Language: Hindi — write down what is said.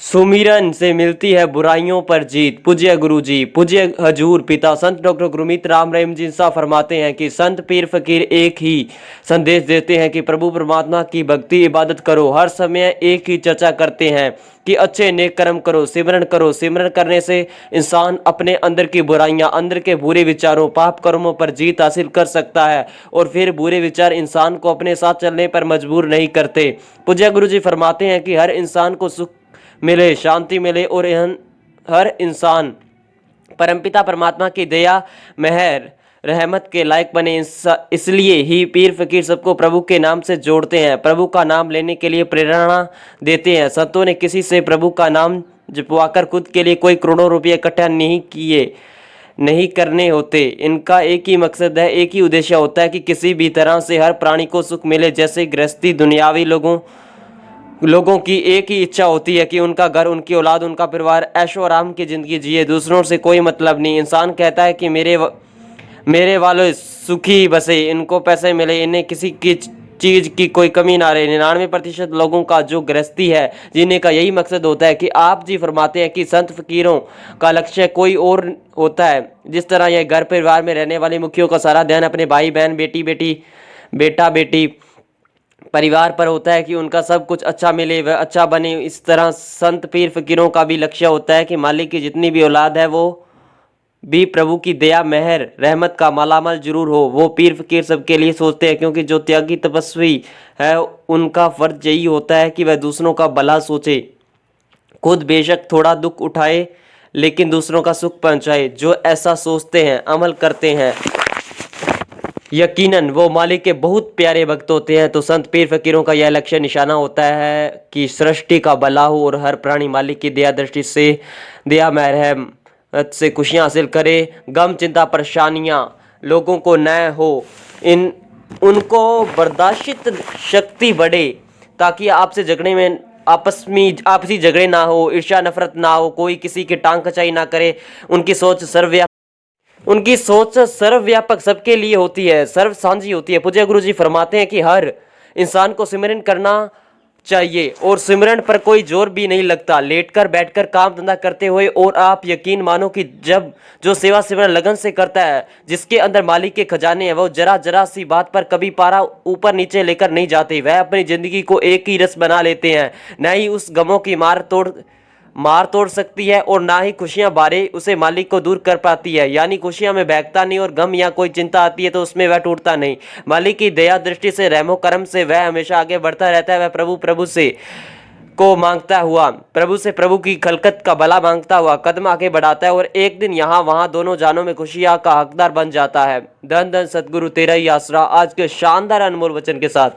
सुमिरन से मिलती है बुराइयों पर जीत। पूज्य गुरु जी, पूज्य हजूर पिता संत डॉक्टर गुरमीत राम रहीम जी साहब फरमाते हैं कि संत पीर फकीर एक ही संदेश देते हैं कि प्रभु परमात्मा की भक्ति इबादत करो। हर समय एक ही चर्चा करते हैं कि अच्छे नेक कर्म करो, सिमरन करो। सिमरन करने से इंसान अपने अंदर की बुराइयां, अंदर के बुरे विचारों, पाप कर्मों पर जीत हासिल कर सकता है और फिर बुरे विचार इंसान को अपने साथ चलने पर मजबूर नहीं करते। पूज्य गुरु जी फरमाते हैं कि हर इंसान को सुख मिले, शांति मिले और हर इंसान परमपिता परमात्मा की दया, मेहर, रहमत के लायक बने। इसलिए ही पीर फकीर सबको प्रभु के नाम से जोड़ते हैं, प्रभु का नाम लेने के लिए प्रेरणा देते हैं। संतों ने किसी से प्रभु का नाम जपवाकर खुद के लिए कोई करोड़ों रुपये इकट्ठा नहीं करने होते। इनका एक ही मकसद है, एक ही उद्देश्य होता है कि किसी भी तरह से हर प्राणी को सुख मिले। जैसे गृहस्थी दुनियावी लोगों की एक ही इच्छा होती है कि उनका घर, उनकी औलाद, उनका परिवार ऐशो आराम की ज़िंदगी जिए, दूसरों से कोई मतलब नहीं। इंसान कहता है कि मेरे वाले सुखी बसे, इनको पैसे मिले, इन्हें किसी की चीज़ की कोई कमी ना रहे। 99% लोगों का जो गृहस्थी है जीने का यही मकसद होता है कि आप जी फरमाते हैं कि संत फकीरों का लक्ष्य कोई और होता है। जिस तरह यह घर परिवार में रहने वाले मुखियों का सारा ध्यान अपने भाई बहन, बेटा बेटी परिवार पर होता है कि उनका सब कुछ अच्छा मिले, वह अच्छा बने। इस तरह संत पीर फकीरों का भी लक्ष्य होता है कि मालिक की जितनी भी औलाद है वो भी प्रभु की दया, मेहर, रहमत का मालामाल जरूर हो। वो पीर फकीर सबके लिए सोचते हैं, क्योंकि जो त्यागी तपस्वी है उनका फर्ज यही होता है कि वह दूसरों का भला सोचे, खुद बेशक थोड़ा दुख उठाए लेकिन दूसरों का सुख पहुंचाए। जो ऐसा सोचते हैं, अमल करते हैं, यकीनन वो मालिक के बहुत प्यारे भक्त होते हैं। तो संत पीर फकीरों का यह लक्ष्य निशाना होता है कि सृष्टि का भला हो और हर प्राणी मालिक की दया दृष्टि से, दया रहमत से खुशियां हासिल करे। गम, चिंता, परेशानियां लोगों को न हो, उनको बर्दाश्त शक्ति बढ़े, ताकि आपसे झगड़े में आपसी झगड़े ना हो, ईर्ष्या नफरत ना हो, कोई किसी की टांग खचाई ना करे। उनकी सोच सर्वव्यापक सबके लिए होती है, सर्व साझी होती है। पूज्य गुरु जी फरमाते हैं कि हर इंसान को सिमरन करना चाहिए और सिमरन पर कोई जोर भी नहीं लगता। लेटकर बैठकर काम धंधा करते हुए, और आप यकीन मानो कि जब जो सेवा सिमरन लगन से करता है, जिसके अंदर मालिक के खजाने हैं, वो जरा सी बात पर कभी पारा ऊपर नीचे लेकर नहीं जाते। वह अपनी जिंदगी को एक ही रस बना लेते हैं। न ही उस गमों की मार तोड़ सकती है और ना ही खुशियां बारे उसे मालिक को दूर कर पाती है। यानी खुशियां में बहकता नहीं और गम या कोई चिंता आती है तो उसमें वह टूटता नहीं। मालिक की दया दृष्टि से, रहमो करम से वह हमेशा आगे बढ़ता रहता है। वह प्रभु से को मांगता हुआ, प्रभु की खलकत का भला मांगता हुआ कदम आगे बढ़ाता है और एक दिन यहाँ वहाँ दोनों जानों में खुशियां का हकदार बन जाता है। धन धन सतगुरु तेरा ही आसरा। आज के शानदार अनमोल वचन के साथ